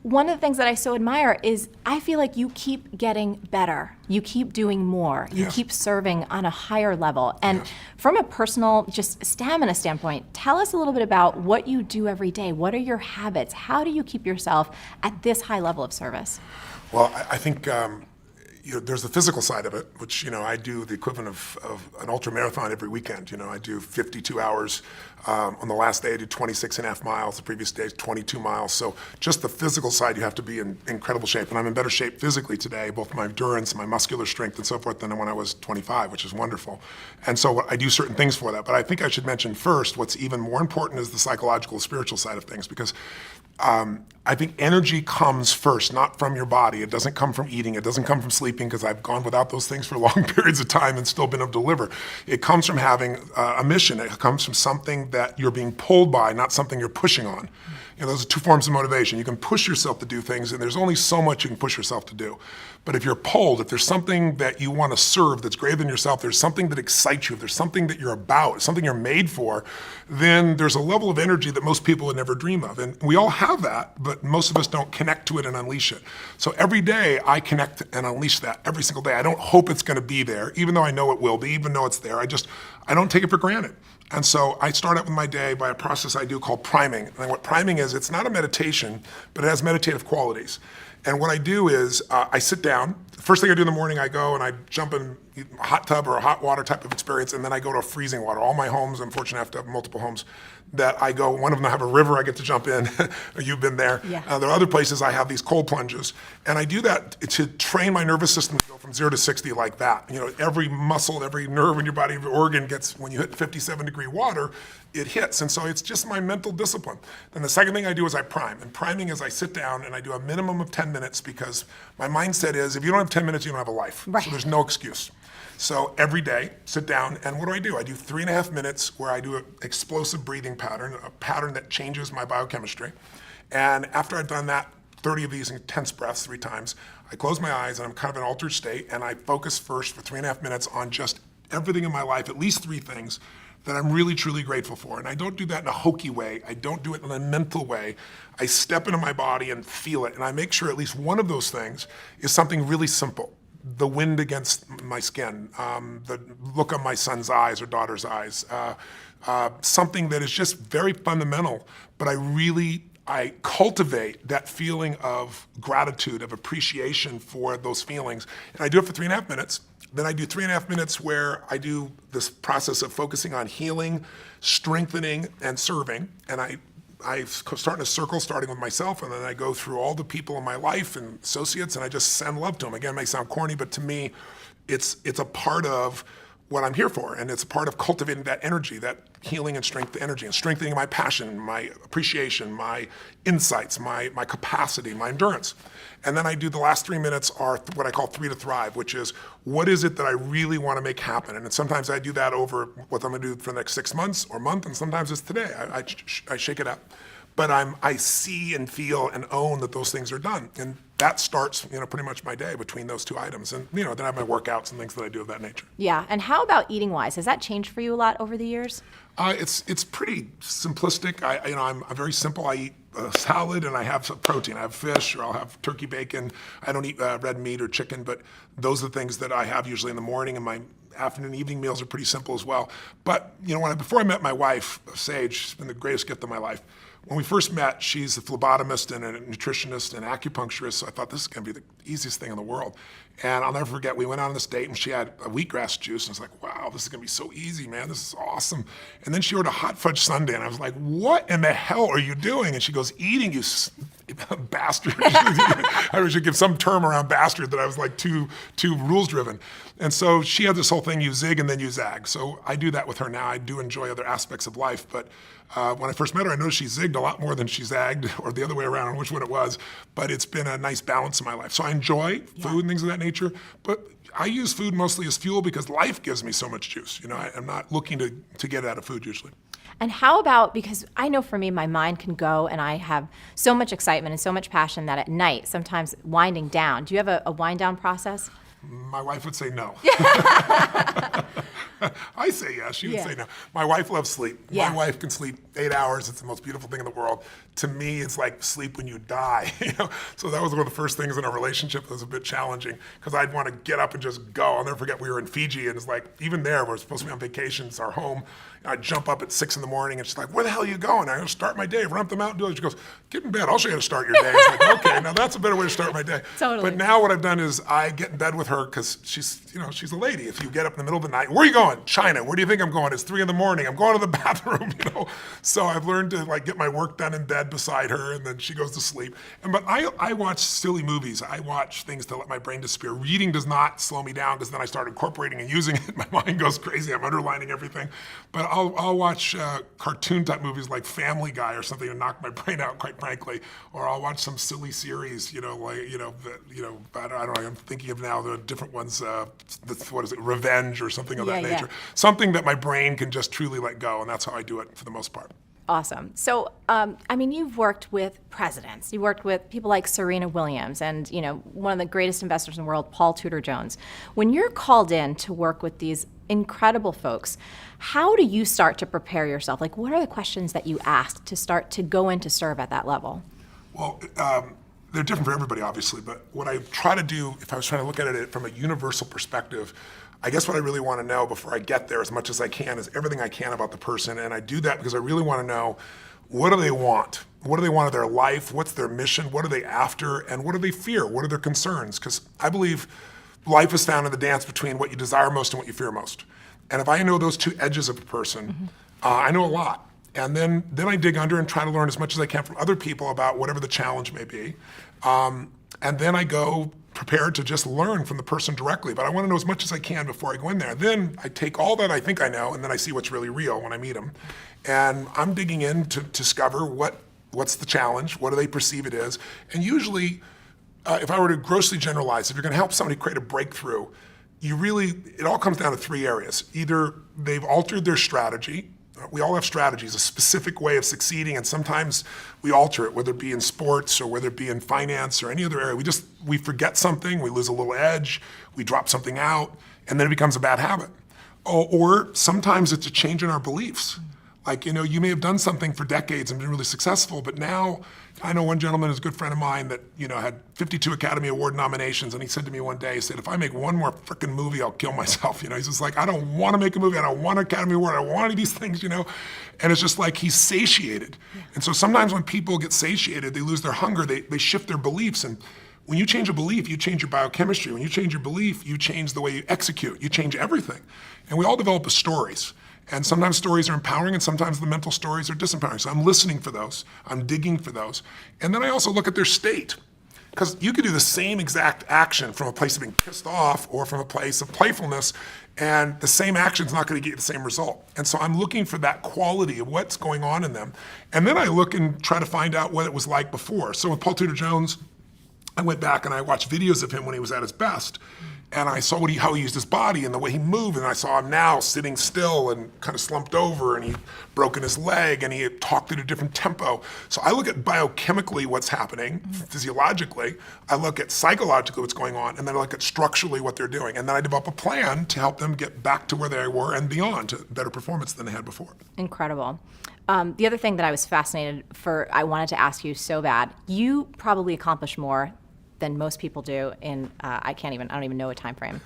one of the things that I so admire is I feel like you keep getting better. You keep doing more. You Yes. keep serving on a higher level. And Yes. from a personal, just stamina standpoint, tell us a little bit about what you do every day. What are your habits? How do you keep yourself at this high level of service? Well, I think there's the physical side of it, which I do the equivalent of an ultra marathon every weekend. I do 52 hours. On the last day, I did 26 and a half miles. The previous day, 22 miles. So just the physical side, you have to be in incredible shape. And I'm in better shape physically today, both my endurance and my muscular strength and so forth, than when I was 25, which is wonderful. And so I do certain things for that. But I think I should mention first, what's even more important is the psychological, spiritual side of things, because I think energy comes first, not from your body. It doesn't come from eating. It doesn't come from sleeping, because I've gone without those things for long periods of time and still been able to deliver. It comes from having a mission. It comes from something that you're being pulled by, not something you're pushing on. Those are two forms of motivation. You can push yourself to do things, and there's only so much you can push yourself to do. But if you're pulled, if there's something that you want to serve that's greater than yourself, there's something that excites you, if there's something that you're about, something you're made for, then there's a level of energy that most people would never dream of. And we all have that, but most of us don't connect to it and unleash it. So every day I connect and unleash that every single day. I don't hope it's going to be there, even though I know it will be, even though it's there. I don't take it for granted. And so I start out with my day by a process I do called priming. And what priming is, it's not a meditation, but it has meditative qualities. And what I do is I sit down. The first thing I do in the morning, I go and I jump in a hot tub or a hot water type of experience, and then I go to a freezing water. All my homes, I'm fortunate enough to have multiple homes, that I go, one of them I have a river I get to jump in. You've been there. Yeah. There are other places I have these cold plunges. And I do that to train my nervous system to go from 0 to 60 like that. Every muscle, every nerve in your body, every organ gets, when you hit 57-degree water, it hits. And so it's just my mental discipline. Then the second thing I do is I prime. And priming is I sit down and I do a minimum of 10 minutes, because my mindset is, if you don't have 10 minutes, you don't have a life. Right. So there's no excuse. So every day, sit down, and what do? I do 3.5 minutes where I do an explosive breathing pattern, a pattern that changes my biochemistry. And after I've done that, 30 of these intense breaths 3 times, I close my eyes and I'm kind of in an altered state, and I focus first for 3.5 minutes on just everything in my life, at least 3 things that I'm really, truly grateful for. And I don't do that in a hokey way. I don't do it in a mental way. I step into my body and feel it, and I make sure at least one of those things is something really simple. The wind against my skin, the look on my son's eyes or daughter's eyes, something that is just very fundamental, but I cultivate that feeling of gratitude, of appreciation for those feelings. And I do it for 3.5 minutes. Then I do 3.5 minutes where I do this process of focusing on healing, strengthening, and serving. And I start in a circle, starting with myself, and then I go through all the people in my life and associates, and I just send love to them. Again, it may sound corny, but to me, it's a part of what I'm here for, and it's a part of cultivating that energy, that healing and strength energy, and strengthening my passion, my appreciation, my insights, my capacity, my endurance. And then I do the last 3 minutes are what I call 3 to Thrive, which is, what is it that I really want to make happen? And sometimes I do that over what I'm going to do for the next 6 months or month, and sometimes it's today. I shake it up. But I see and feel and own that those things are done. And that starts, pretty much my day between those 2 items. And, then I have my workouts and things that I do of that nature. Yeah, and how about eating wise? Has that changed for you a lot over the years? It's pretty simplistic. I'm very simple. I eat a salad and I have some protein. I have fish, or I'll have turkey bacon. I don't eat red meat or chicken, but those are the things that I have usually in the morning, and my afternoon, evening meals are pretty simple as well. But before I met my wife, Sage, she's been the greatest gift of my life. When we first met, she's a phlebotomist and a nutritionist and acupuncturist, so I thought this is going to be the easiest thing in the world. And I'll never forget, we went on this date and she had a wheatgrass juice, and I was like, wow, this is going to be so easy, man. This is awesome. And then she ordered a hot fudge sundae, and I was like, what in the hell are you doing? And she goes, eating, you bastard. I should give some term around bastard that I was like too rules driven. And so she had this whole thing, you zig and then you zag. So I do that with her now. I do enjoy other aspects of life, but when I first met her, I noticed she zigged a lot more than she zagged, or the other way around, I don't know which one it was, but it's been a nice balance in my life. So I enjoy food and things of that nature, but I use food mostly as fuel because life gives me so much juice. I'm not looking to get out of food usually. And how about, because I know for me, my mind can go and I have so much excitement and so much passion that at night, sometimes winding down. Do you have a wind down process? My wife would say no. I say yes, she would say no. My wife loves sleep. Yeah. My wife can sleep 8 hours. It's the most beautiful thing in the world. To me, it's like sleep when you die. So that was one of the first things in our relationship that was a bit challenging because I'd want to get up and just go. I'll never forget we were in Fiji and it's like, even there, we're supposed to be on vacation, it's our home. I'd jump up at 6 in the morning and she's like, where the hell are you going? I go, start my day, run up the mountain, do it. She goes, get in bed, I'll show you how to start your day. It's like, okay, now that's a better way to start my day. Totally. But now what I've done is I get in bed with her because she's a lady. If you get up in the middle of the night, where are you going? China. Where do you think I'm going? It's 3 in the morning. I'm going to the bathroom, So I've learned to like get my work done in bed beside her and then she goes to sleep. But I watch silly movies. I watch things to let my brain disappear. Reading does not slow me down because then I start incorporating and using it. My mind goes crazy. I'm underlining everything. But I'll watch cartoon type movies like Family Guy or something to knock my brain out, quite frankly. Or I'll watch some silly series, I don't know, I'm thinking of now the different ones, what is it, Revenge or something of that nature. Something that my brain can just truly let go, and that's how I do it for the most part. Awesome. So, you've worked with presidents. You worked with people like Serena Williams and, one of the greatest investors in the world, Paul Tudor Jones. When you're called in to work with these incredible folks, how do you start to prepare yourself? Like, what are the questions that you ask to start to go in to serve at that level? Well, they're different for everybody, obviously, but what I try to do, if I was trying to look at it from a universal perspective, I guess what I really want to know before I get there as much as I can is everything I can about the person, and I do that because I really want to know what do they want? What do they want of their life? What's their mission? What are they after? And what do they fear? What are their concerns? Because I believe life is found in the dance between what you desire most and what you fear most. And if I know those two edges of a person, I know a lot. And then I dig under and try to learn as much as I can from other people about whatever the challenge may be. And then I go prepared to just learn from the person directly. But I want to know as much as I can before I go in there. Then I take all that I think I know, and then I see what's really real when I meet them. And I'm digging in to discover what's the challenge, what do they perceive it is. And usually, if I were to grossly generalize, if you're going to help somebody create a breakthrough, it all comes down to 3 areas. Either they've altered their strategy. We all have strategies, a specific way of succeeding, and sometimes we alter it, whether it be in sports or whether it be in finance or any other area. We forget something, we lose a little edge, we drop something out, and then it becomes a bad habit. Or sometimes it's a change in our beliefs. Like, you may have done something for decades and been really successful, but now, I know one gentleman who's a good friend of mine that, had 52 Academy Award nominations, and he said to me one day, he said, if I make one more frickin' movie, I'll kill myself. He's just like, I don't want to make a movie, I don't want an Academy Award, I don't want any of these things, And it's just like he's satiated. And so sometimes when people get satiated, they lose their hunger, they shift their beliefs. And when you change a belief, you change your biochemistry. When you change your belief, you change the way you execute, you change everything. And we all develop stories. And sometimes stories are empowering and sometimes the mental stories are disempowering. So I'm listening for those, I'm digging for those. And then I also look at their state. Because you could do the same exact action from a place of being pissed off or from a place of playfulness, and the same action's not going to get you the same result. And so I'm looking for that quality of what's going on in them. And then I look and try to find out what it was like before. So with Paul Tudor Jones, I went back and I watched videos of him when he was at his best. And I saw how he used his body and the way he moved, and I saw him now sitting still and kind of slumped over, and he'd broken his leg, and he had talked at a different tempo. So I look at biochemically what's happening, physiologically, I look at psychologically what's going on, and then I look at structurally what they're doing. And then I develop a plan to help them get back to where they were and beyond, to better performance than they had before. Incredible. The other thing that I was fascinated I wanted to ask you so bad, you probably accomplish more than most people do in, I don't even know a time frame.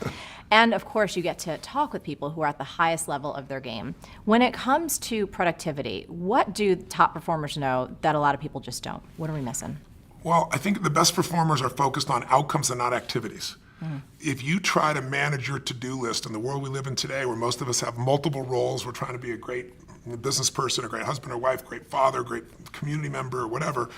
And of course, you get to talk with people who are at the highest level of their game. When it comes to productivity, what do top performers know that a lot of people just don't? What are we missing? Well, I think the best performers are focused on outcomes and not activities. If you try to manage your to-do list in the world we live in today, where most of us have multiple roles, we're trying to be a great business person, a great husband or wife, great father, great community member, or whatever,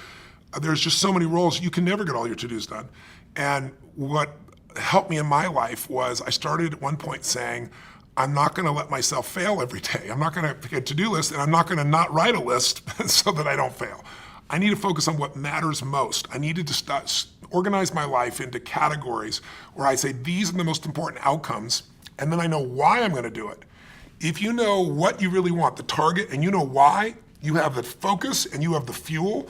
there's just so many roles, you can never get all your to-dos done. And what helped me in my life was I started at one point saying, I'm not going to let myself fail every day. I'm not going to pick a to-do list, and I'm not going to not write a list so that I don't fail. I need to focus on what matters most. I needed to organize my life into categories where I say, these are the most important outcomes, and then I know why I'm going to do it. If you know what you really want, the target, and you know why, you have the focus and you have the fuel,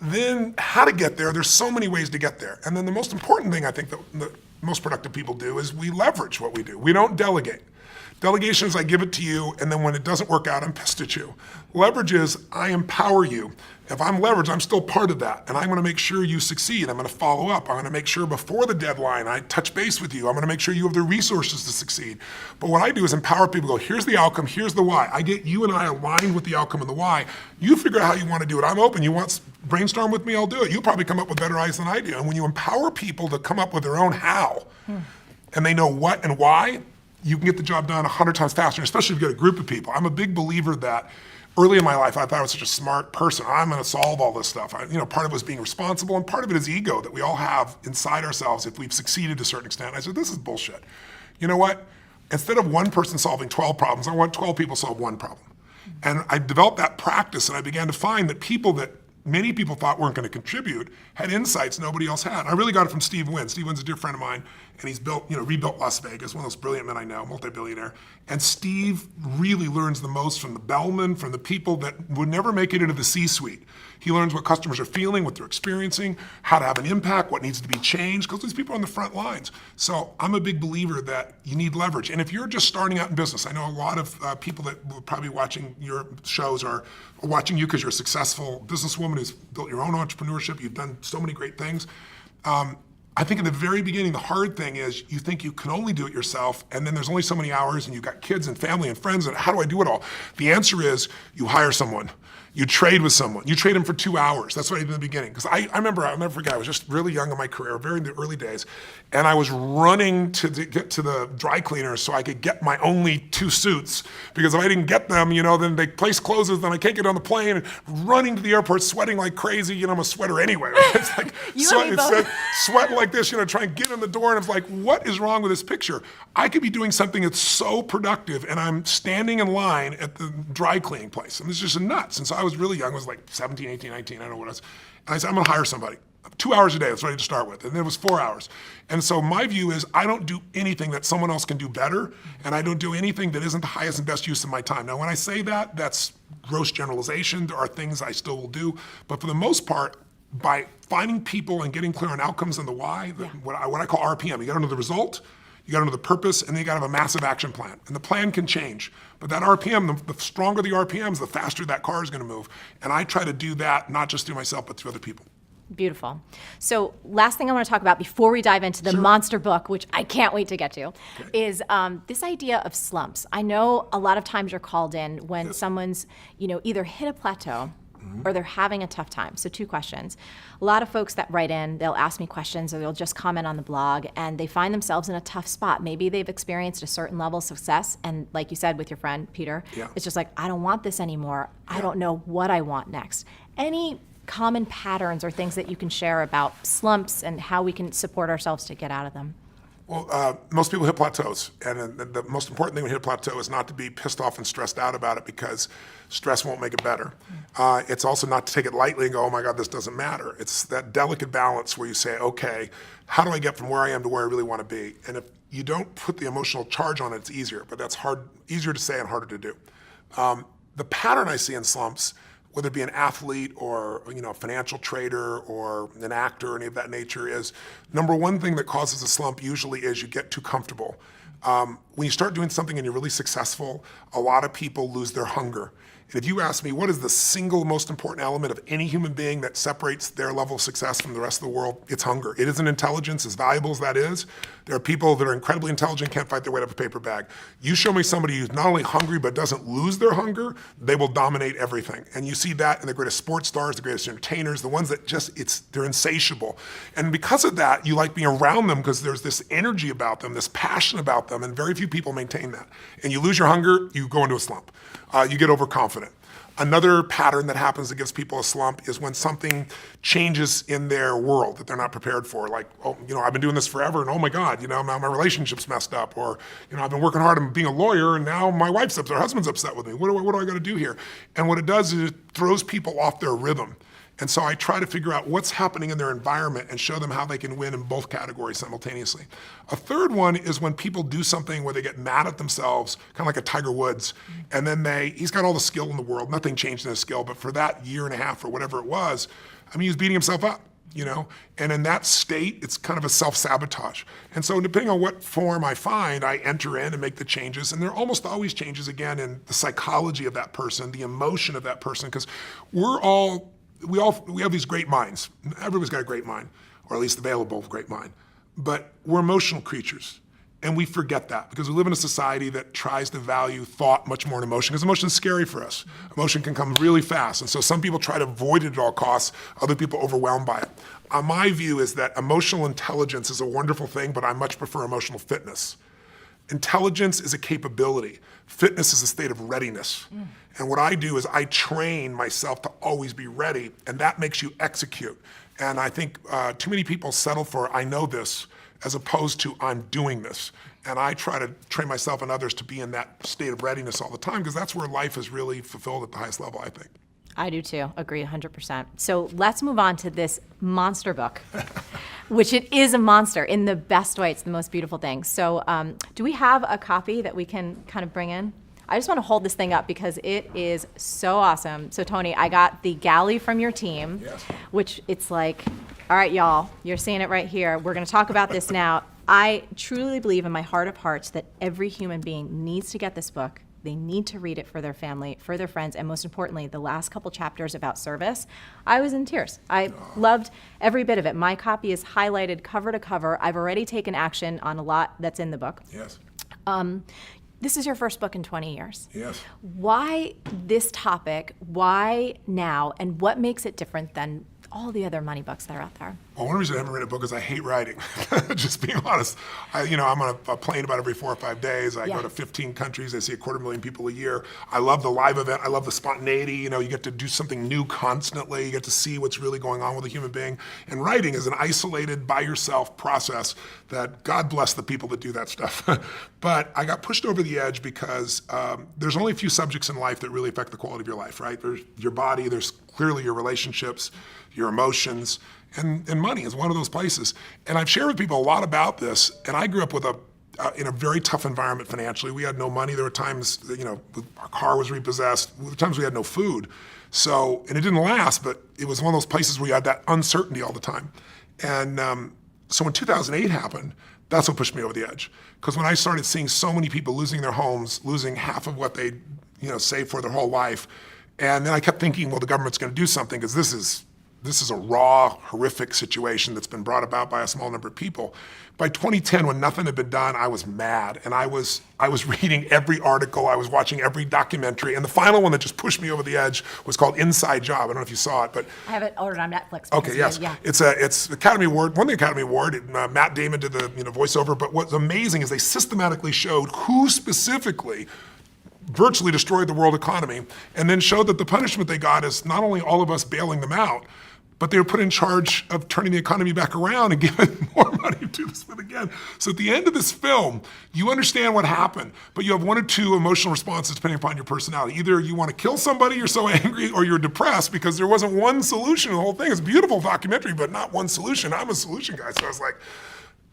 then how to get there, there's so many ways to get there. And then the most important thing I think that most productive people do is we leverage what we do. We don't delegate. Delegation is I give it to you, and then when it doesn't work out, I'm pissed at you. Leverage is I empower you. If I'm leveraged, I'm still part of that, and I'm going to make sure you succeed. I'm going to follow up. I'm going to make sure before the deadline I touch base with you. I'm going to make sure you have the resources to succeed. But what I do is empower people. Go, here's the outcome, here's the why. I get you and I aligned with the outcome and the why. You figure out how you want to do it. I'm open. You want brainstorm with me? I'll do it. You'll probably come up with better ideas than I do. And when you empower people to come up with their own how, and they know what and why, you can get the job done 100 times faster, especially if you get a group of people. I'm a big believer that early in my life, I thought I was such a smart person. I'm going to solve all this stuff. Part of it was being responsible, and part of it is ego that we all have inside ourselves if we've succeeded to a certain extent. I said, this is bullshit. You know what? Instead of one person solving 12 problems, I want 12 people to solve one problem. And I developed that practice, and I began to find that people that many people thought weren't going to contribute had insights nobody else had. I really got it from Steve Wynn. Steve Wynn's a dear friend of mine, and he's rebuilt Las Vegas, one of those brilliant men I know, multi-billionaire. And Steve really learns the most from the bellmen, from the people that would never make it into the C-suite. He learns what customers are feeling, what they're experiencing, how to have an impact, what needs to be changed, because these people are on the front lines. So I'm a big believer that you need leverage. And if you're just starting out in business, I know a lot of people that will probably be watching your shows are watching you because you're a successful businesswoman who's built your own entrepreneurship. You've done so many great things. I think in the very beginning, the hard thing is you think you can only do it yourself, and then there's only so many hours, and you've got kids and family and friends, and how do I do it all? The answer is you hire someone. You trade with someone. You trade them for 2 hours. That's what I did in the beginning. Because I'll never forget, I was just really young in my career, very in the early days, and I was running to get to the dry cleaners so I could get my only 2 suits. Because if I didn't get them, then the place closes, then I can't get on the plane, and running to the airport, sweating like crazy. I'm a sweater anyway. It's like sweating like this, trying to get in the door, and it's like, what is wrong with this picture? I could be doing something that's so productive, and I'm standing in line at the dry cleaning place. And it's just nuts. And so I was really young. I was like 17, 18, 19, I don't know what it was. And I said, I'm going to hire somebody. 2 hours a day, that's what I had to start with. And then it was 4 hours. And so my view is I don't do anything that someone else can do better, and I don't do anything that isn't the highest and best use of my time. Now, when I say that, that's gross generalization. There are things I still will do. But for the most part, by finding people and getting clear on outcomes and the why, what I call RPM, you got to know the result, you got to know the purpose, and then you got to have a massive action plan. And the plan can change. But that RPM, the stronger the RPMs, the faster that car is going to move. And I try to do that not just through myself, but through other people. Beautiful. So last thing I want to talk about before we dive into the monster book, which I can't wait to get to, is this idea of slumps. I know a lot of times you're called in when someone's, either hit a plateau or they're having a tough time. So 2 questions. A lot of folks that write in, they'll ask me questions or they'll just comment on the blog, and they find themselves in a tough spot. Maybe they've experienced a certain level of success, and like you said with your friend Peter, it's just like, I don't want this anymore. I don't know what I want next. Any common patterns or things that you can share about slumps and how we can support ourselves to get out of them? Well, most people hit plateaus, and the most important thing when you hit a plateau is not to be pissed off and stressed out about it, because stress won't make it better. It's also not to take it lightly and go, oh my God, this doesn't matter. It's that delicate balance where you say, okay, how do I get from where I am to where I really want to be? And if you don't put the emotional charge on it, it's easier, but that's easier to say and harder to do. The pattern I see in slumps, whether it be an athlete or a financial trader or an actor or any of that nature, is number one thing that causes a slump usually is you get too comfortable. When you start doing something and you're really successful, a lot of people lose their hunger. And if you ask me, what is the single most important element of any human being that separates their level of success from the rest of the world? It's hunger. It isn't intelligence, as valuable as that is. There are people that are incredibly intelligent, can't fight their way up a paper bag. You show me somebody who's not only hungry but doesn't lose their hunger, they will dominate everything. And you see that in the greatest sports stars, the greatest entertainers, the ones that they're insatiable. And because of that, you like being around them because there's this energy about them, this passion about them, and very few people maintain that. And you lose your hunger, you go into a slump. You get overconfident. Another pattern that happens that gives people a slump is when something changes in their world that they're not prepared for. Like, I've been doing this forever, and oh my God, now my relationship's messed up. Or, I've been working hard on being a lawyer, and now my wife's upset, her husband's upset with me. What do I got to do here? And what it does is it throws people off their rhythm. And so I try to figure out what's happening in their environment and show them how they can win in both categories simultaneously. A third one is when people do something where they get mad at themselves, kind of like a Tiger Woods, and then he's got all the skill in the world, nothing changed in his skill, but for that year and a half or whatever it was, he was beating himself up. you know? And in that state, it's kind of a self-sabotage. And so depending on what form I find, I enter in and make the changes. And there are almost always changes, again, in the psychology of that person, the emotion of that person, because we have these great minds. Everybody's got a great mind, or at least available great mind. But we're emotional creatures. And we forget that because we live in a society that tries to value thought much more than emotion, because emotion is scary for us. Emotion can come really fast. And so some people try to avoid it at all costs, other people are overwhelmed by it. My view is that emotional intelligence is a wonderful thing, but I much prefer emotional fitness. Intelligence is a capability. Fitness is a state of readiness. And what I do is I train myself to always be ready, and that makes you execute. And I think too many people settle for, I know this, as opposed to I'm doing this. And I try to train myself and others to be in that state of readiness all the time, because that's where life is really fulfilled at the highest level, I think. I do too. Agree 100%. So let's move on to this monster book, which it is a monster in the best way. It's the most beautiful thing. So do we have a copy that we can kind of bring in? I just want to hold this thing up because it is so awesome. So Tony, I got the galley from your team, Yes. which it's like, all right, y'all, you're seeing it right here. We're going to talk about this now. I truly believe in my heart of hearts that every human being needs to get this book. They need to read it for their family, for their friends, and most importantly, the last couple chapters about service. I was in tears. I loved every bit of it. My copy is highlighted cover to cover. I've already taken action on a lot that's in the book. Yes. This is your first book in 20 years. Yes. Why this topic? Why now? And what makes it different than all the other money books that are out there? Well, one reason I haven't written a book is I hate writing. Just being honest. I'm on a plane about every 4 or 5 days. I go to 15 countries. I see 250,000 people a year. I love the live event. I love the spontaneity. You get to do something new constantly. You get to see what's really going on with a human being. And writing is an isolated, by yourself process that God bless the people that do that stuff. But I got pushed over the edge because there's only a few subjects in life that really affect the quality of your life, right? There's your body. There's clearly your relationships, your emotions, and money is one of those places. And I've shared with people a lot about this, and I grew up with in a very tough environment financially. We had no money. There were times, our car was repossessed. There were times we had no food. So, and it didn't last, but it was one of those places where you had that uncertainty all the time. And so when 2008 happened, that's what pushed me over the edge. Because when I started seeing so many people losing their homes, losing half of what they saved for their whole life, and then I kept thinking, well, the government's going to do something, because this is a raw, horrific situation that's been brought about by a small number of people. By 2010, when nothing had been done, I was mad, and I was reading every article, I was watching every documentary, and the final one that just pushed me over the edge was called Inside Job. I don't know if you saw it, but I have it ordered on Netflix. Okay, yes, yeah. It's Academy Award, won the Academy Award. Matt Damon did the voiceover. But what's amazing is they systematically showed who specifically virtually destroyed the world economy, and then showed that the punishment they got is not only all of us bailing them out, but they were put in charge of turning the economy back around and giving more money to this one again. So at the end of this film, you understand what happened, but you have one or two emotional responses depending upon your personality. Either you want to kill somebody, you're so angry, or you're depressed because there wasn't one solution to the whole thing. It's a beautiful documentary, but not one solution. I'm a solution guy, so I was like,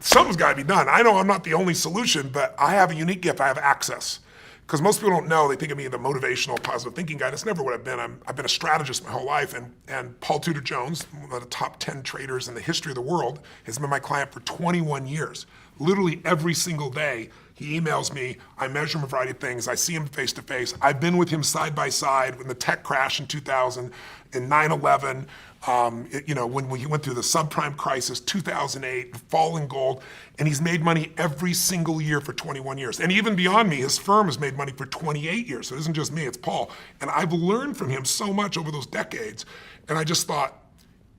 something's got to be done. I know I'm not the only solution, but I have a unique gift. I have access. Because most people don't know, they think of me as the motivational, positive thinking guy. That's never what I've been. I've been a strategist my whole life, and Paul Tudor Jones, one of the top 10 traders in the history of the world, has been my client for 21 years. Literally every single day, he emails me, I measure him a variety of things, I see him face to face. I've been with him side by side when the tech crash in 2000, in 9/11, when he went through the subprime crisis, 2008, fall in gold, and he's made money every single year for 21 years. And even beyond me, his firm has made money for 28 years. So it isn't just me, it's Paul. And I've learned from him so much over those decades. And I just thought,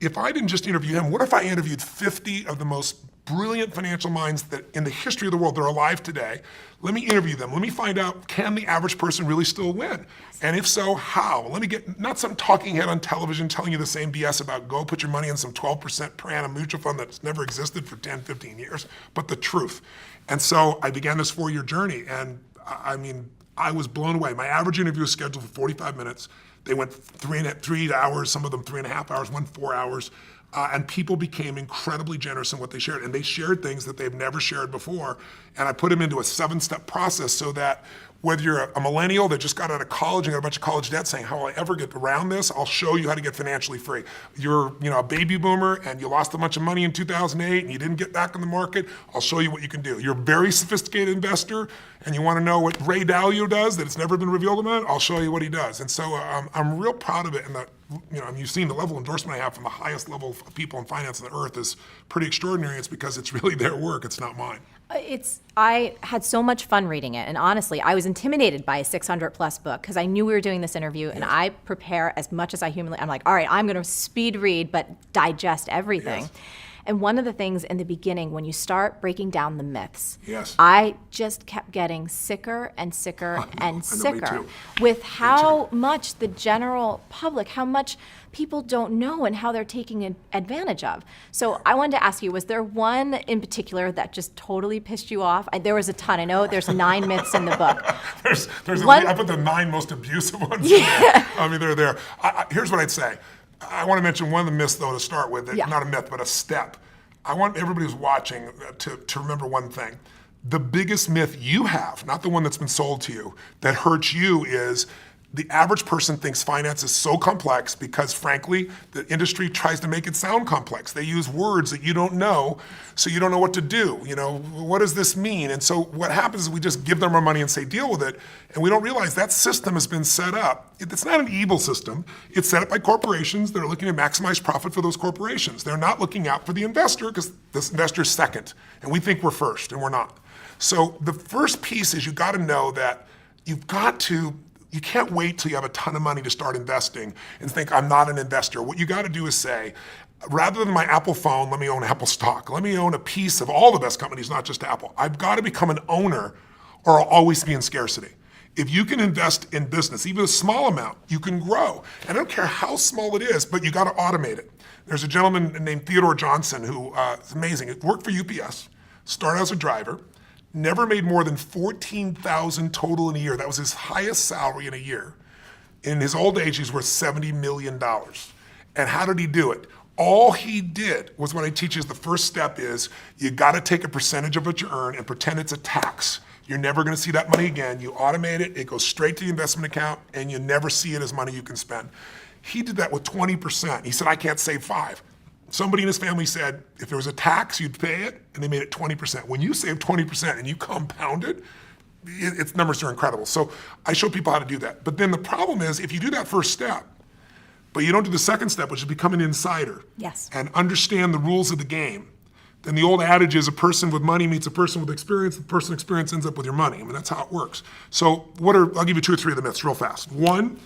if I didn't just interview him, what if I interviewed 50 of the most brilliant financial minds that in the history of the world that are alive today? Let me interview them. Let me find out, can the average person really still win? And if so, how? Let me get, not some talking head on television telling you the same BS about go put your money in some 12% per annum mutual fund that's never existed for 10, 15 years, but the truth. And so I began this 4-year journey, and I was blown away. My average interview was scheduled for 45 minutes. They went 3 hours, some of them 3.5 hours, 4 hours. And people became incredibly generous in what they shared. And they shared things that they've never shared before. And I put them into a 7-step process so that Whether you're a millennial that just got out of college and got a bunch of college debt saying, how will I ever get around this? I'll show you how to get financially free. You're a baby boomer and you lost a bunch of money in 2008 and you didn't get back in the market. I'll show you what you can do. You're a very sophisticated investor and you want to know what Ray Dalio does that it's never been revealed about, I'll show you what he does. And so I'm real proud of it. And you've seen the level of endorsement I have from the highest level of people in finance on the earth is pretty extraordinary. It's because it's really their work. It's not mine. I had so much fun reading it, and honestly, I was intimidated by a 600-plus book because I knew we were doing this interview, and I prepare as much as I humanly. I'm like, all right, I'm going to speed read, but digest everything. Yes. And one of the things in the beginning, when you start breaking down the myths, Yes. I just kept getting sicker and sicker and me sicker too. with how much the general public, how much people don't know and how they're taking advantage of. So I wanted to ask you, was there one in particular that just totally pissed you off? There was a ton. I know there's 9 myths in the book. I put the 9 most abusive ones in there. I mean, they're there. Here's what I'd say. I want to mention one of the myths, though, to start with. Yeah. Not a myth, but a step. I want everybody who's watching to remember one thing. The biggest myth you have, not the one that's been sold to you, that hurts you is the average person thinks finance is so complex because, frankly, the industry tries to make it sound complex. They use words that you don't know, so you don't know what to do. What does this mean? And so what happens is we just give them our money and say, deal with it, and we don't realize that system has been set up. It's not an evil system. It's set up by corporations that are looking to maximize profit for those corporations. They're not looking out for the investor because this investor's second, and we think we're first, and we're not. So the first piece is you got to know that you can't wait till you have a ton of money to start investing and think, I'm not an investor. What you got to do is say, rather than my Apple phone, let me own Apple stock. Let me own a piece of all the best companies, not just Apple. I've got to become an owner or I'll always be in scarcity. If you can invest in business, even a small amount, you can grow. And I don't care how small it is, but you got to automate it. There's a gentleman named Theodore Johnson who is amazing. He worked for UPS, started as a driver, never made more than $14,000 total in a year. That was his highest salary in a year. In his old age, he's worth $70 million. And how did he do it? All he did was what I teach is the first step is you got to take a percentage of what you earn and pretend it's a tax. You're never going to see that money again. You automate it, it goes straight to the investment account, and you never see it as money you can spend. He did that with 20%. He said, I can't save 5. Somebody in his family said, if there was a tax, you'd pay it, and they made it 20%. When you save 20% and you compound it, its numbers are incredible. So I show people how to do that. But then the problem is, if you do that first step, but you don't do the second step, which is become an insider, yes, and understand the rules of the game, then the old adage is a person with money meets a person with experience, the person with experience ends up with your money. I mean, that's how it works. So I'll give you 2 or 3 of the myths real fast. One,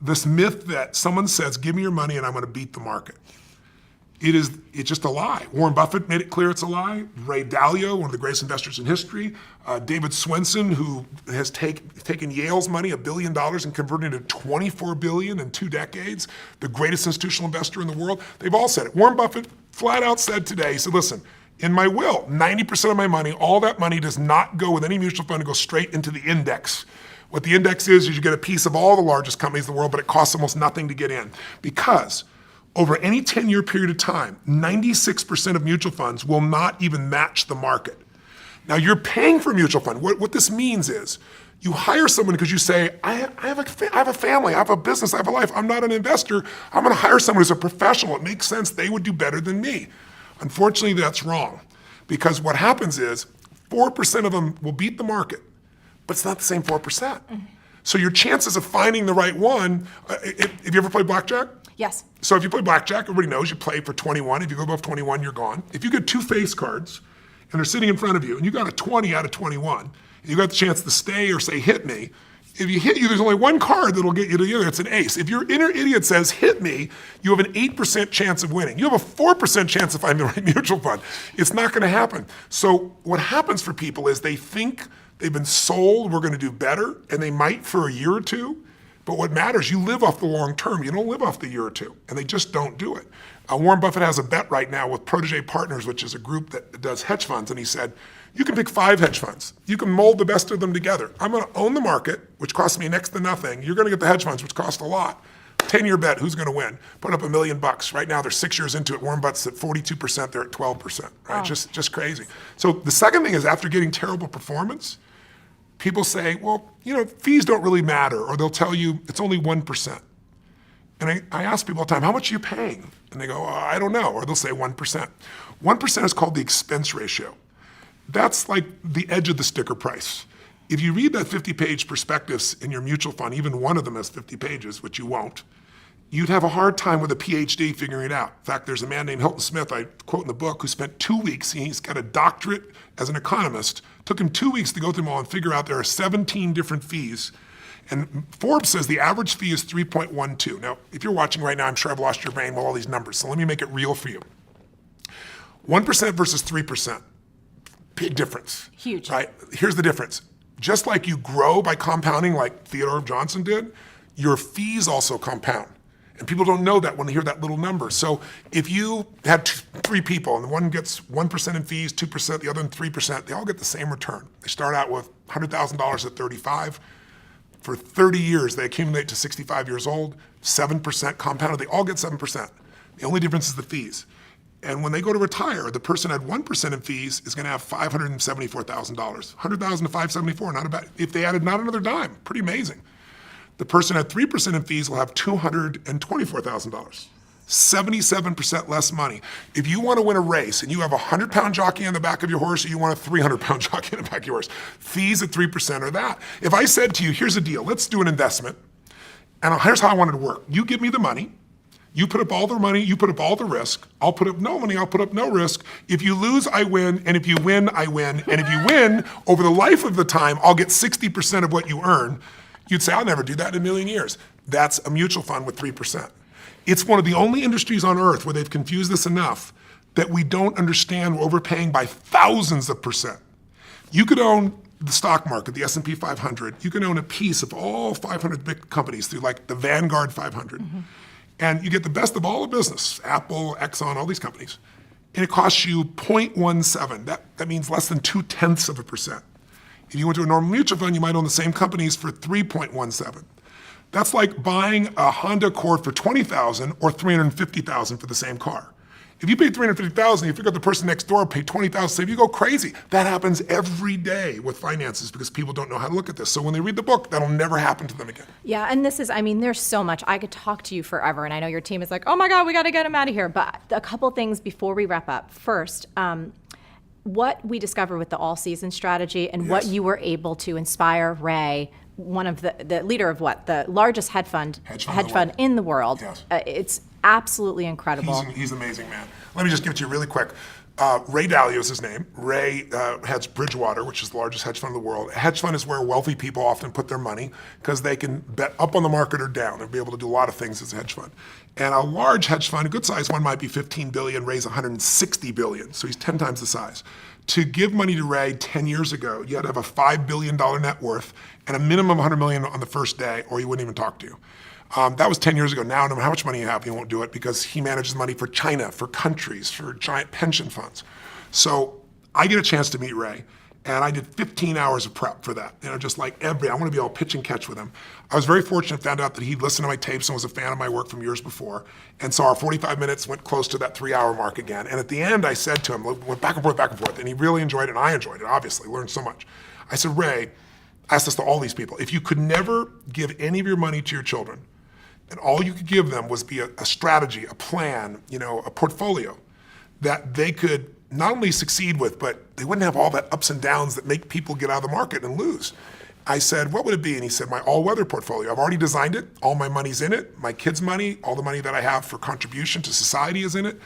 this myth that someone says, give me your money and I'm going to beat the market. It's just a lie. Warren Buffett made it clear it's a lie. Ray Dalio, one of the greatest investors in history. David Swenson, who has taken Yale's money, $1 billion, and converted it to $24 billion in 2 decades. The greatest institutional investor in the world. They've all said it. Warren Buffett flat out said today, he said, listen, in my will, 90% of my money, all that money does not go with any mutual fund, it goes straight into the index. What the index is you get a piece of all the largest companies in the world, but it costs almost nothing to get in. Because over any 10-year period of time, 96% of mutual funds will not even match the market. Now you're paying for a mutual fund. What this means is you hire someone because you say, I have a family, I have a business, I have a life. I'm not an investor. I'm going to hire someone who's a professional. It makes sense. They would do better than me. Unfortunately, that's wrong. Because what happens is 4% of them will beat the market, but it's not the same 4%. Mm-hmm. So your chances of finding the right one, have you ever played blackjack? Yes. So if you play blackjack, everybody knows you play for 21. If you go above 21, you're gone. If you get 2 face cards and they're sitting in front of you and you got a 20 out of 21, and you got the chance to stay or say hit me, if you hit you, there's only one card that'll get you to the other. It's an ace. If your inner idiot says hit me, you have an 8% chance of winning. You have a 4% chance of finding the right mutual fund. It's not going to happen. So what happens for people is they think they've been sold we're going to do better, and they might for a year or two. But what matters, you live off the long term. You don't live off the year or two, and they just don't do it. Warren Buffett has a bet right now with Protege Partners, which is a group that does hedge funds, and he said, you can pick 5 hedge funds. You can mold the best of them together. I'm going to own the market, which costs me next to nothing. You're going to get the hedge funds, which cost a lot. 10-year bet, who's going to win? Put up $1 million. Right now, they're 6 years into it. Warren Buffett's at 42%, they're at 12%, right? Oh. Just crazy. So the second thing is after getting terrible performance, people say, well, fees don't really matter, or they'll tell you it's only 1%. And I ask people all the time, how much are you paying? And they go, I don't know, or they'll say 1%. 1% is called the expense ratio. That's like the edge of the sticker price. If you read that 50-page prospectus in your mutual fund, even one of them has 50 pages, which you won't, you'd have a hard time with a PhD figuring it out. In fact, there's a man named Hilton Smith, I quote in the book, who spent 2 weeks, he's got a doctorate as an economist, took him 2 weeks to go through them all and figure out there are 17 different fees. And Forbes says the average fee is 3.12. Now, if you're watching right now, I'm sure I've lost your brain with all these numbers, so let me make it real for you. 1% versus 3%, big difference. Huge. Right? Here's the difference. Just like you grow by compounding like Theodore Johnson did, your fees also compound. And people don't know that when they hear that little number. So if you had three people and one gets 1% in fees, 2%, the other in 3%, they all get the same return. They start out with $100,000 at 35. For 30 years, they accumulate to 65 years old, 7% compounded. They all get 7%. The only difference is the fees. And when they go to retire, the person at 1% in fees is going to have $574,000. $100,000 to $574, not a bad. If they added not another dime, pretty amazing. The person at 3% in fees will have $224,000. 77% less money. If you want to win a race and you have a 100-pound jockey on the back of your horse, or you want a 300-pound jockey on the back of your horse, fees at 3% are that. If I said to you, here's a deal, let's do an investment, and here's how I want it to work. You give me the money, you put up all the money, you put up all the risk, I'll put up no money, I'll put up no risk. If you lose, I win, and if you win, I win. And if you win, over the life of the time, I'll get 60% of what you earn. You'd say, I'll never do that in a million years. That's a mutual fund with 3%. It's one of the only industries on earth where they've confused this enough that we don't understand we're overpaying by thousands of percent. You could own the stock market, the S&P 500. You can own a piece of all 500 big companies through like the Vanguard 500. Mm-hmm. And you get the best of all the business, Apple, Exxon, all these companies. And it costs you 0.17. That means less than 0.2%. If you went to a normal mutual fund, you might own the same companies for 3.17. That's like buying a Honda Accord for $20,000 or $350,000 for the same car. If you pay $350,000, you figure out the person next door paid $20,000, so you go crazy. That happens every day with finances because people don't know how to look at this. So when they read the book, that'll never happen to them again. Yeah, and this is, there's so much. I could talk to you forever, and I know your team is like, oh my God, we got to get him out of here. But a couple things before we wrap up. First, what we discovered with the all-season strategy and what you were able to inspire Ray, one of the leader of the largest hedge fund in the world. Yes. It's absolutely incredible. He's an amazing man. Let me just give it to you really quick. Ray Dalio is his name. Ray heads Bridgewater, which is the largest hedge fund in the world. A hedge fund is where wealthy people often put their money because they can bet up on the market or down and be able to do a lot of things as a hedge fund. And a large hedge fund, a good sized one, might be $15 billion, Ray's $160 billion, so he's 10 times the size. To give money to Ray 10 years ago, you had to have a $5 billion net worth and a minimum of $100 million on the first day, or he wouldn't even talk to you. That was 10 years ago. Now, no matter how much money you have, you won't do it because he manages money for China, for countries, for giant pension funds. So I get a chance to meet Ray, and I did 15 hours of prep for that. Just like I want to be all pitch and catch with him. I was very fortunate, found out that he'd listened to my tapes and was a fan of my work from years before. And so our 45 minutes went close to that 3-hour mark again. And at the end, I said to him, went back and forth, and he really enjoyed it, and I enjoyed it, obviously, learned so much. I said, Ray, I asked this to all these people, if you could never give any of your money to your children, and all you could give them was be a strategy, a plan, a portfolio that they could not only succeed with, but they wouldn't have all that ups and downs that make people get out of the market and lose. I said, what would it be? And he said, my all-weather portfolio. I've already designed it. All my money's in it. My kids' money, all the money that I have for contribution to society is in it.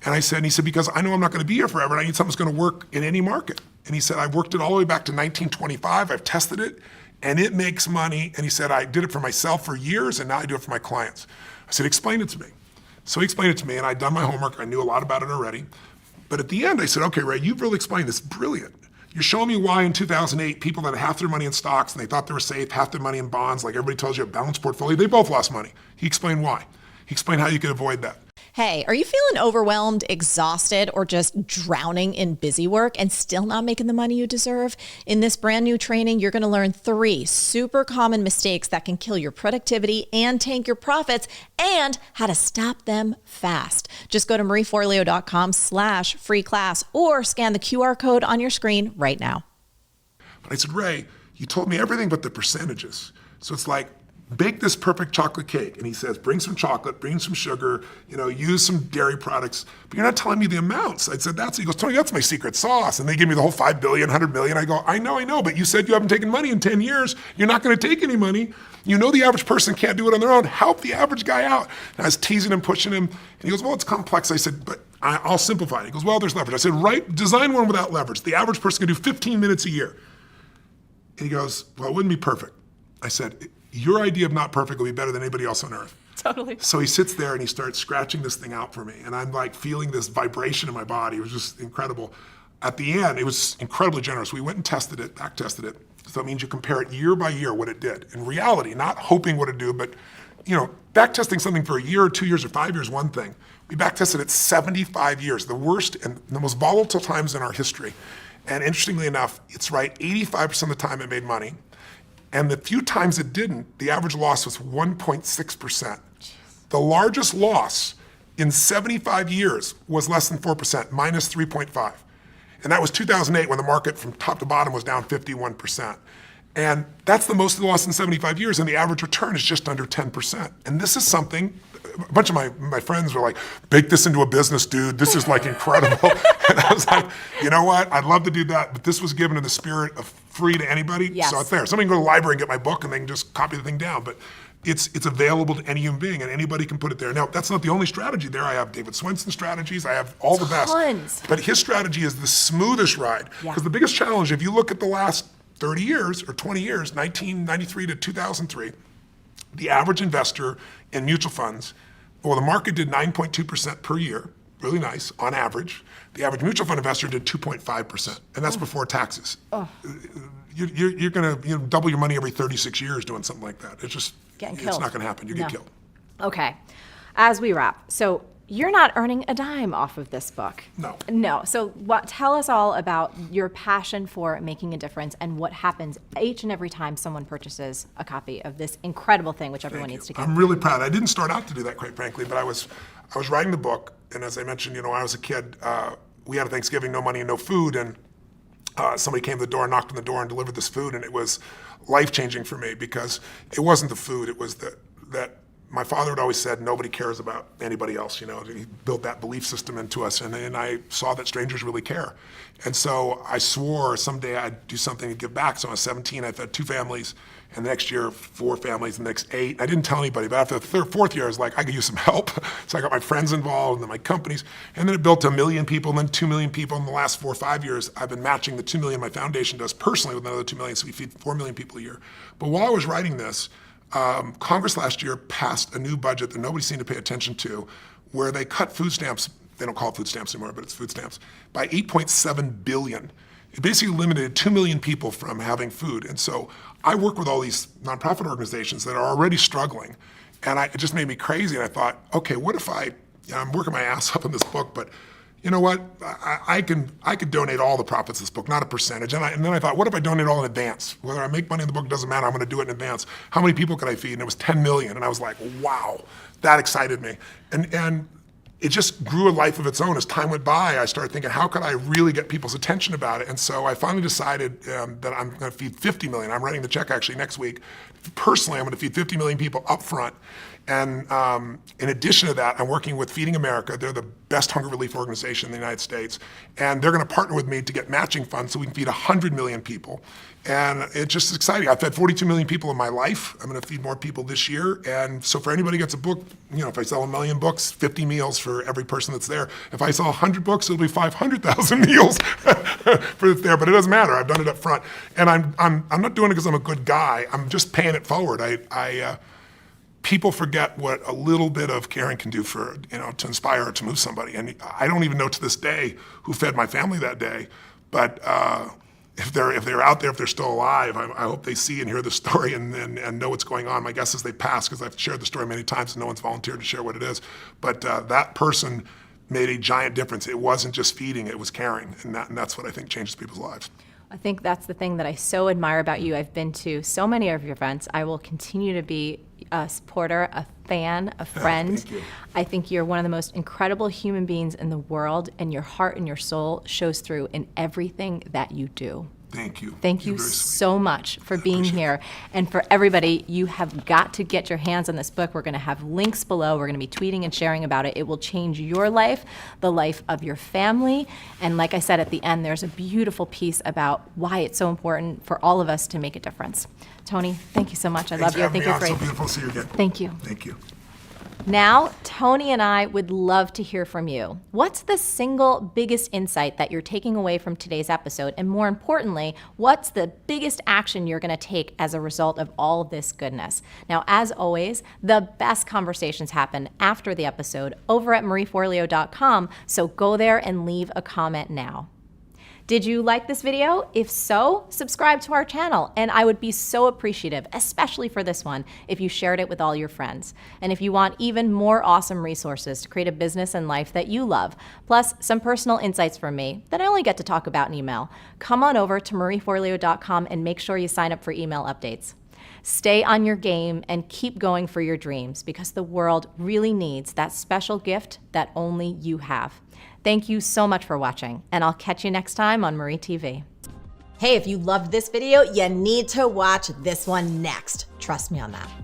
And he said, because I know I'm not going to be here forever, and I need something that's going to work in any market. And he said, I worked it all the way back to 1925. I've tested it, and it makes money. And he said, I did it for myself for years, and now I do it for my clients. I said, explain it to me. So he explained it to me, and I'd done my homework. I knew a lot about it already. But at the end, I said, okay, Ray, you've really explained this. Brilliant. You're showing me why in 2008, people that had half their money in stocks and they thought they were safe, half their money in bonds, like everybody tells you, a balanced portfolio, they both lost money. He explained why. He explained how you could avoid that. Hey, are you feeling overwhelmed, exhausted, or just drowning in busy work and still not making the money you deserve? In this brand new training, you're going to learn 3 super common mistakes that can kill your productivity and tank your profits, and how to stop them fast. Just go to marieforleo.com/free class or scan the QR code on your screen right now. But I said, Ray, you told me everything but the percentages. So it's like, bake this perfect chocolate cake. And he says, bring some chocolate, bring some sugar, use some dairy products, but you're not telling me the amounts. I said, he goes, Tony, that's my secret sauce. And they give me the whole 5 billion, 100 million. I go, I know, but you said you haven't taken money in 10 years. You're not going to take any money. The average person can't do it on their own. Help the average guy out. And I was teasing him, pushing him. And he goes, well, it's complex. I said, but I'll simplify it. He goes, well, there's leverage. I said, design one without leverage. The average person can do 15 minutes a year. And he goes, well, it wouldn't be perfect. I said, your idea of not perfect will be better than anybody else on earth. Totally. So he sits there and he starts scratching this thing out for me. And I'm like feeling this vibration in my body. It was just incredible. At the end, it was incredibly generous. We went and tested it, back tested it. So it means you compare it year by year what it did. In reality, not hoping what it do, but back testing something for a year or 2 years or 5 years, one thing. We back tested it 75 years, the worst and the most volatile times in our history. And interestingly enough, it's right 85% of the time it made money. And the few times it didn't, the average loss was 1.6%. The largest loss in 75 years was less than 4%, minus 3.5. And that was 2008 when the market from top to bottom was down 51%. And that's the most of the loss in 75 years, and the average return is just under 10%. And this is something, a bunch of my friends were like, bake this into a business, dude. This is like incredible. And I was like, you know what? I'd love to do that, but this was given in the spirit of free to anybody. Yes. So it's there. Somebody can go to the library and get my book and they can just copy the thing down. But it's available to any human being and anybody can put it there. Now, that's not the only strategy there. I have David Swenson's strategies. I have all the best. Tons. But his strategy is the smoothest ride. Yeah. Because the biggest challenge, if you look at the last 30 years or 20 years, 1993 to 2003, the average investor in mutual funds, well, the market did 9.2% per year, really nice, on average. The average mutual fund investor did 2.5%, and that's before taxes. You're going to double your money every 36 years doing something like that. It's killed. not going to happen. You get killed. Okay. As we wrap, so you're not earning a dime off of this book. No. So tell us all about your passion for making a difference and what happens each and every time someone purchases a copy of this incredible thing, which everyone needs to get. I'm really proud. I didn't start out to do that, quite frankly, but I was writing the book, and as I mentioned, when I was a kid, we had a Thanksgiving, no money and no food, and somebody came to the door, knocked on the door, and delivered this food, and it was life-changing for me because it wasn't the food, it was that my father had always said, nobody cares about anybody else, He built that belief system into us, and I saw that strangers really care. And so I swore someday I'd do something to give back. So when I was 17, I fed 2 families, and the next year, 4 families, the next 8. I didn't tell anybody, but after the 4th year, I was like, I could use some help. So I got my friends involved, and then my companies, and then it built to 1 million people, and then 2 million people. In the last 4 or 5 years, I've been matching the 2 million my foundation does personally with another 2 million, so we feed 4 million people a year. But while I was writing this, Congress last year passed a new budget that nobody seemed to pay attention to, where they cut food stamps, they don't call it food stamps anymore, but it's food stamps, by $8.7 billion. It basically eliminated 2 million people from having food. And so I work with all these nonprofit organizations that are already struggling. And it just made me crazy. And I thought, okay, what if I'm working my ass up in this book, but you know what? I could donate all the profits of this book, not a percentage. And then I thought, what if I donate all in advance? Whether I make money in the book doesn't matter. I'm going to do it in advance. How many people could I feed? And it was 10 million. And I was like, wow, that excited me. And it just grew a life of its own. As time went by, I started thinking, how could I really get people's attention about it? And so I finally decided that I'm going to feed 50 million. I'm writing the check actually next week. Personally, I'm going to feed 50 million people up front. And in addition to that, I'm working with Feeding America. They're the best hunger relief organization in the United States. And they're going to partner with me to get matching funds so we can feed 100 million people. And it's just exciting. I've fed 42 million people in my life. I'm going to feed more people this year. And so for anybody who gets a book, if I sell 1 million books, 50 meals for every person that's there. If I sell 100 books, it'll be 500,000 meals for that's there. But it doesn't matter. I've done it up front. And I'm not doing it because I'm a good guy. I'm just paying it forward. People forget what a little bit of caring can do for, to inspire or to move somebody. And I don't even know to this day who fed my family that day. But if they're out there, if they're still alive, I hope they see and hear the story and know what's going on. My guess is they passed because I've shared the story many times and no one's volunteered to share what it is. But that person made a giant difference. It wasn't just feeding, it was caring. And that's what I think changes people's lives. I think that's the thing that I so admire about you. I've been to so many of your events. I will continue to be a supporter, a fan, a friend. Thank you. I think you're one of the most incredible human beings in the world, and your heart and your soul shows through in everything that you do. Thank you. Thank you You're very sweet. so much for being appreciate here. And for everybody, you have got to get your hands on this book. We're going to have links below. We're going to be tweeting and sharing about it. It will change your life, the life of your family. And like I said at the end, there's a beautiful piece about why it's so important for all of us to make a difference. Tony, thank you so much. I love Thanks you. I for think having you're me on. great. So beautiful to see you again. Thank you. Thank you. Now, Tony and I would love to hear from you. What's the single biggest insight that you're taking away from today's episode? And more importantly, what's the biggest action you're going to take as a result of all of this goodness? Now, as always, the best conversations happen after the episode over at marieforleo.com, so go there and leave a comment now. Did you like this video? If so, subscribe to our channel, and I would be so appreciative, especially for this one, if you shared it with all your friends. And if you want even more awesome resources to create a business and life that you love, plus some personal insights from me that I only get to talk about in email, come on over to marieforleo.com and make sure you sign up for email updates. Stay on your game and keep going for your dreams, because the world really needs that special gift that only you have. Thank you so much for watching, and I'll catch you next time on Marie TV. Hey, if you loved this video, you need to watch this one next. Trust me on that.